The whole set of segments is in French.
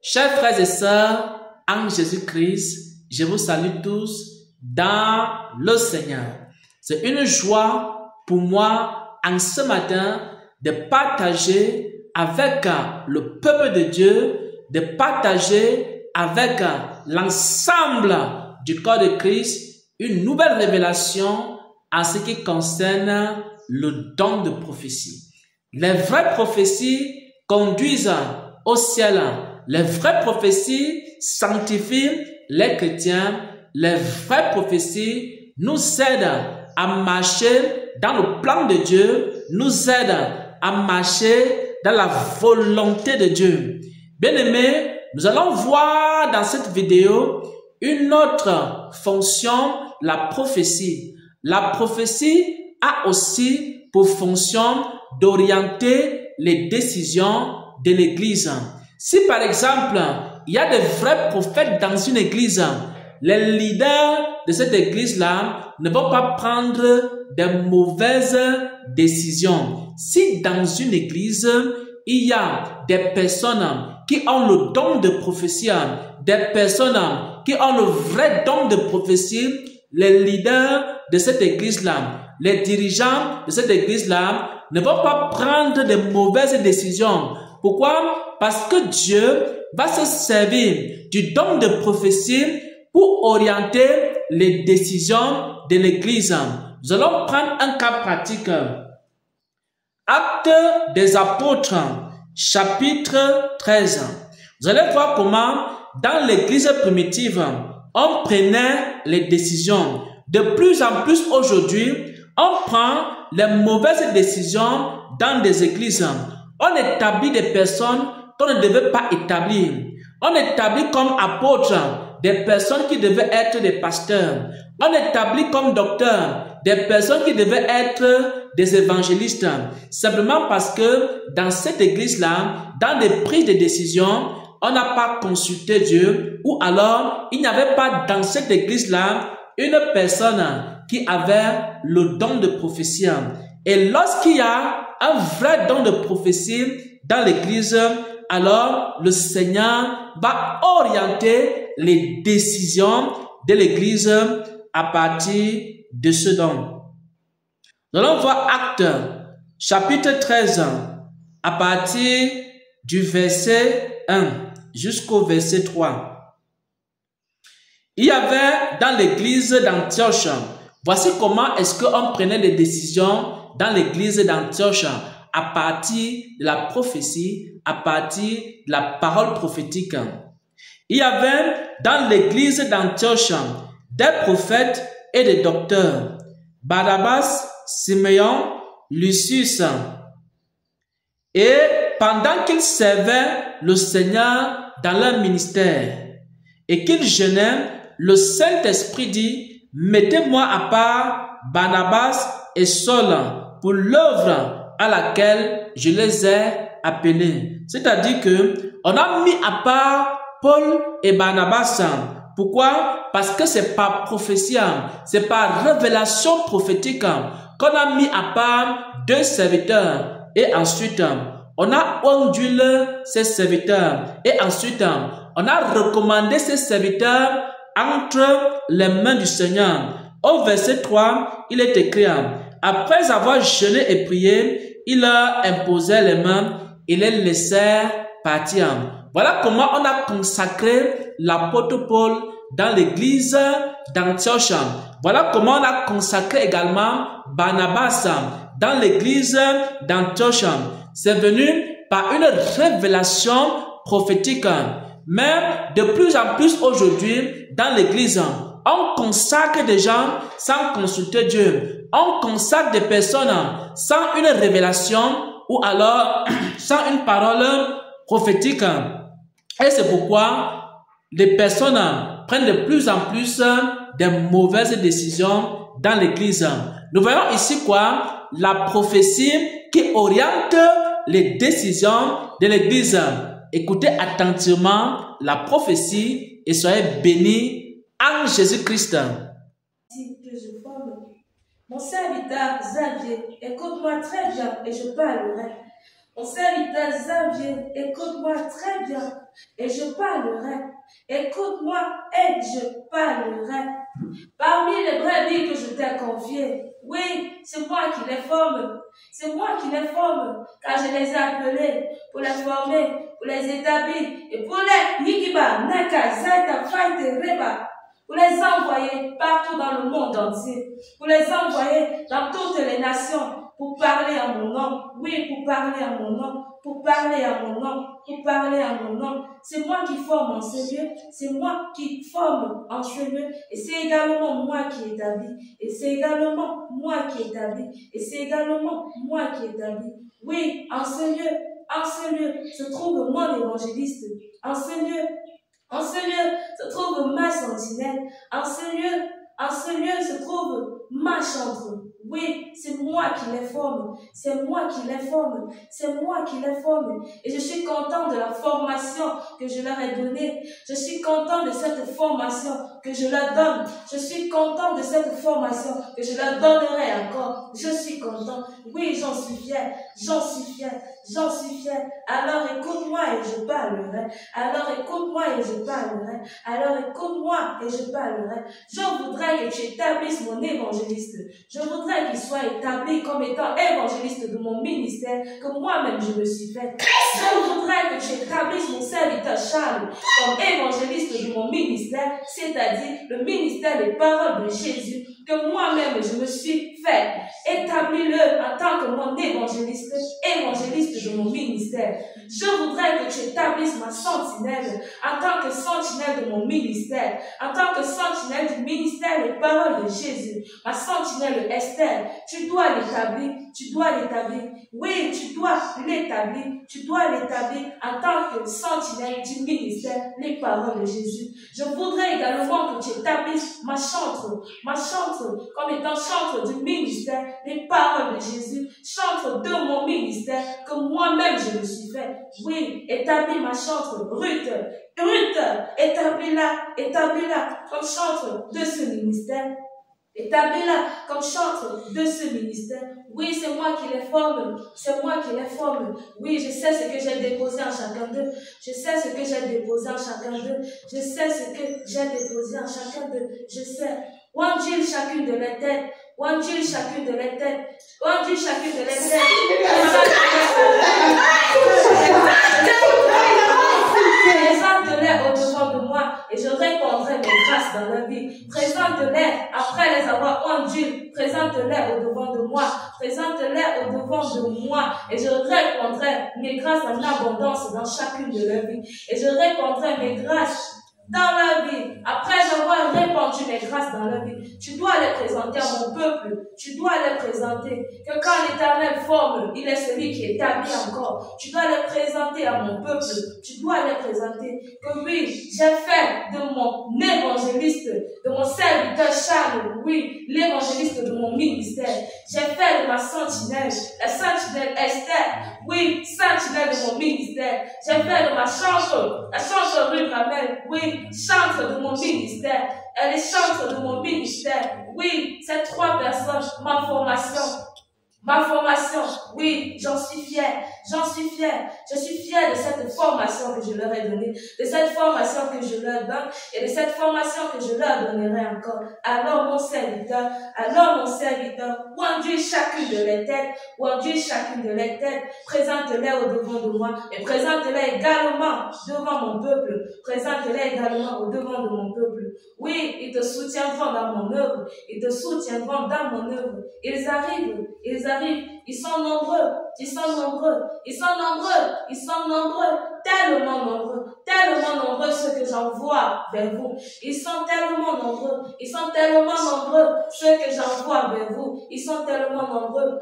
Chers frères et sœurs, en Jésus-Christ, je vous salue tous dans le Seigneur. C'est une joie pour moi en ce matin de partager avec le peuple de Dieu, de partager avec l'ensemble du corps de Christ une nouvelle révélation en ce qui concerne le don de prophétie. Les vraies prophéties conduisent au ciel. Les vraies prophéties sanctifient les chrétiens. Les vraies prophéties nous aident à marcher dans le plan de Dieu, nous aident à marcher dans la volonté de Dieu. Bien-aimés, nous allons voir dans cette vidéo une autre fonction, la prophétie. La prophétie a aussi pour fonction d'orienter les décisions de l'Église. Si par exemple, il y a de vrais prophètes dans une église, les leaders de cette église-là ne vont pas prendre de mauvaises décisions. Si dans une église, il y a des personnes qui ont le don de prophétie, des personnes qui ont le vrai don de prophétie, les leaders de cette église-là, les dirigeants de cette église-là ne vont pas prendre de mauvaises décisions. Pourquoi? Parce que Dieu va se servir du don de prophétie pour orienter les décisions de l'Église. Nous allons prendre un cas pratique. Actes des apôtres, chapitre 13. Vous allez voir comment dans l'Église primitive, on prenait les décisions. De plus en plus aujourd'hui, on prend les mauvaises décisions dans des églises. On établit des personnes qu'on ne devait pas établir. On établit comme apôtres des personnes qui devaient être des pasteurs. On établit comme docteurs des personnes qui devaient être des évangélistes. Simplement parce que dans cette église-là, dans des prises de décision, on n'a pas consulté Dieu, ou alors il n'y avait pas dans cette église-là une personne qui avait le don de prophétie. Et lorsqu'il y a un vrai don de prophétie dans l'église, alors le Seigneur va orienter les décisions de l'église à partir de ce don. Nous allons voir Actes, chapitre 13, à partir du verset 1 jusqu'au verset 3. Il y avait dans l'église d'Antioche, voici comment est-ce qu'on prenait les décisions dans l'église d'Antioche à partir de la prophétie, à partir de la parole prophétique. Il y avait dans l'église d'Antioche des prophètes et des docteurs, Barnabas, Siméon, Lucius. Et pendant qu'ils servaient le Seigneur dans leur ministère et qu'ils jeûnaient, le Saint-Esprit dit, mettez-moi à part Barnabas et Saul pour l'œuvre à laquelle je les ai appelés. C'est-à-dire que on a mis à part Paul et Barnabas. Pourquoi? Parce que c'est par prophétie, c'est par révélation prophétique qu'on a mis à part deux serviteurs. Et ensuite, on a conduit ces serviteurs. Et ensuite, on a recommandé ces serviteurs entre les mains du Seigneur. Au verset 3, il est écrit, après avoir jeûné et prié, il leur imposait les mains et les laissèrent partir. Voilà comment on a consacré l'apôtre Paul dans l'église d'Antioche. Voilà comment on a consacré également Barnabas dans l'église d'Antioche. C'est venu par une révélation prophétique. Mais de plus en plus aujourd'hui, dans l'église, on consacre des gens sans consulter Dieu. On consacre des personnes sans une révélation ou alors sans une parole prophétique. Et c'est pourquoi les personnes prennent de plus en plus de mauvaises décisions dans l'église. Nous voyons ici quoi? La prophétie qui oriente les décisions de l'église. Écoutez attentivement la prophétie et soyez bénis en Jésus-Christ. Mon serviteur Xavier, écoute-moi très bien et je parlerai. Mon serviteur Xavier, écoute-moi très bien et je parlerai. Écoute-moi et je parlerai. Parmi les brebis que je t'ai confiées, oui, c'est moi qui les forme. C'est moi qui les forme, car je les ai appelés pour les former, pour les établir et pour les Yigiba, Naka, Zaita, Faite, Reba, pour les envoyer partout dans le monde entier, pour les envoyer dans toutes les nations, pour parler à mon nom. Oui, pour parler à mon nom, pour parler à mon nom, pour parler à mon nom. C'est moi qui forme en ce lieu, c'est moi qui forme en ce lieu, et c'est également moi qui établis, et c'est également moi qui établis, et c'est également moi qui établis. Oui, en ce lieu se trouve mon évangéliste, en ce lieu se trouve ma sentinelle, en ce lieu se trouve ma chantre. Oui, c'est moi qui les forme, c'est moi qui les forme, c'est moi qui les forme. Et je suis content de la formation que je leur ai donnée. Je suis content de cette formation que je leur donne. Je suis content de cette formation que je leur donnerai encore. Je suis content. Oui, j'en suis fier, j'en suis fier, j'en suis fier. Alors écoute-moi et je parlerai. Alors écoute-moi et je parlerai. Alors écoute-moi et je parlerai. Je voudrais que tu établisses mon évangéliste. Je voudrais qu'il soit établi comme étant évangéliste de mon ministère que moi-même je me suis fait. Je voudrais que tu établisses mon serviteur Charles comme évangéliste de mon ministère, c'est-à-dire le ministère des paroles de Jésus que moi-même je me suis fait. Établis-le en tant que mon évangéliste de mon ministère. Je voudrais que tu établisses ma sentinelle en tant que sentinelle de mon ministère, en tant que sentinelle du ministère des paroles de Jésus. Ma sentinelle Esther, tu dois l'établir, tu dois l'établir. Oui, tu dois l'établir en tant que sentinelle du ministère les paroles de Jésus. Je voudrais également que tu établisses ma chantre comme étant chantre du ministère les paroles de Jésus, chantre de mon ministère que moi-même je me suis fait. Oui, établis ma chantre, Ruth, établis-la comme chantre de ce ministère. Établis-la comme chantre de ce ministère. Oui, c'est moi qui les forme. C'est moi qui les forme. Oui, je sais ce que j'ai déposé en chacun d'eux. Je sais ce que j'ai déposé en chacun d'eux. Je sais ce que j'ai déposé en chacun d'eux. Je sais. Wangil chacune de les têtes. Wangil chacune de les têtes. Wangil chacune de les têtes. Présente-les au-devant de moi et je répandrai mes grâces dans leur vie. Présente-les après les avoir ondulés. Présente-les au-devant de moi. Présente-les au-devant de moi et je répandrai mes grâces en abondance dans chacune de leur vie. Et je répandrai mes grâces dans la vie, après avoir répandu mes grâces dans la vie, tu dois les présenter à mon peuple. Tu dois les présenter. Que quand l'Éternel forme, il est celui qui établit encore. Tu dois les présenter à mon peuple. Tu dois les présenter. Que oui, j'ai fait de mon évangéliste, de mon serviteur Charles, oui, l'évangéliste de mon ministère. J'ai fait de ma sentinelle, la sentinelle Esther, oui, sentinelle de mon ministère. J'ai fait de ma chantre, la chantre Ruth Ramel, oui, chantre de mon ministère. Elle est chantre de mon ministère. Oui, ces trois personnes, ma formation, oui, j'en suis fière. Je suis fière de cette formation que je leur ai donnée, de cette formation que je leur donne et de cette formation que je leur donnerai encore. Alors mon serviteur, conduis chacune de les têtes, présente-les au-devant de moi et présente-les également devant mon peuple. Présente-les également au-devant de mon peuple. Oui, ils te soutiendront dans mon œuvre. Ils arrivent. Ils sont nombreux, tellement nombreux ceux que j'envoie vers vous. Ils sont tellement nombreux, ceux que j'envoie vers vous. Ils sont tellement nombreux.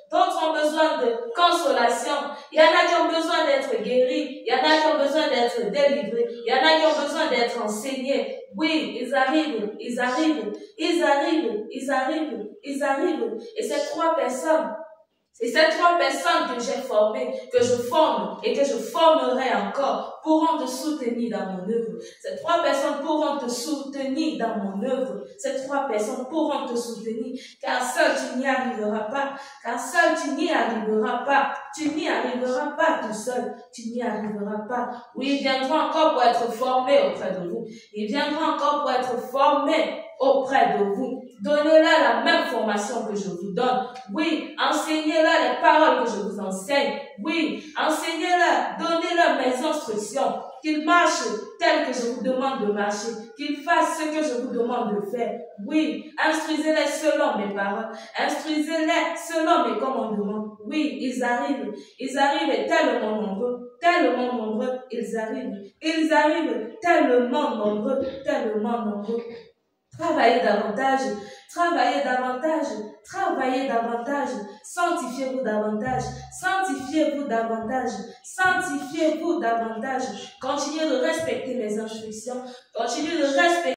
D'autres ont besoin de consolation. Il y en a qui ont besoin d'être guéris. Il y en a qui ont besoin d'être délivrés. Il y en a qui ont besoin d'être enseignés. Oui, ils arrivent. Et ces trois personnes, Et ces 3 personnes que j'ai formées, que je forme et que je formerai encore, pourront te soutenir dans mon œuvre. Ces 3 personnes pourront te soutenir dans mon œuvre. Ces 3 personnes pourront te soutenir, car seul tu n'y arriveras pas. Car seul tu n'y arriveras pas. Tu n'y arriveras pas tout seul. Tu n'y arriveras pas. Oui, ils viendront encore pour être formés auprès de vous. Ils viendront encore pour être formés auprès de vous. Donnez-leur la même formation que je vous donne. Oui, enseignez-leur les paroles que je vous enseigne. Oui, enseignez-leur, donnez-leur mes instructions. Qu'ils marchent tel que je vous demande de marcher. Qu'ils fassent ce que je vous demande de faire. Oui, instruisez-les selon mes paroles. Instruisez-les selon mes commandements. Oui, ils arrivent et tellement nombreux. Tellement nombreux, ils arrivent. Ils arrivent tellement nombreux, tellement nombreux. Travaillez davantage, travaillez davantage, travaillez davantage, sanctifiez-vous davantage, sanctifiez-vous davantage, sanctifiez-vous davantage. Continuez de respecter mes instructions, continuez de respecter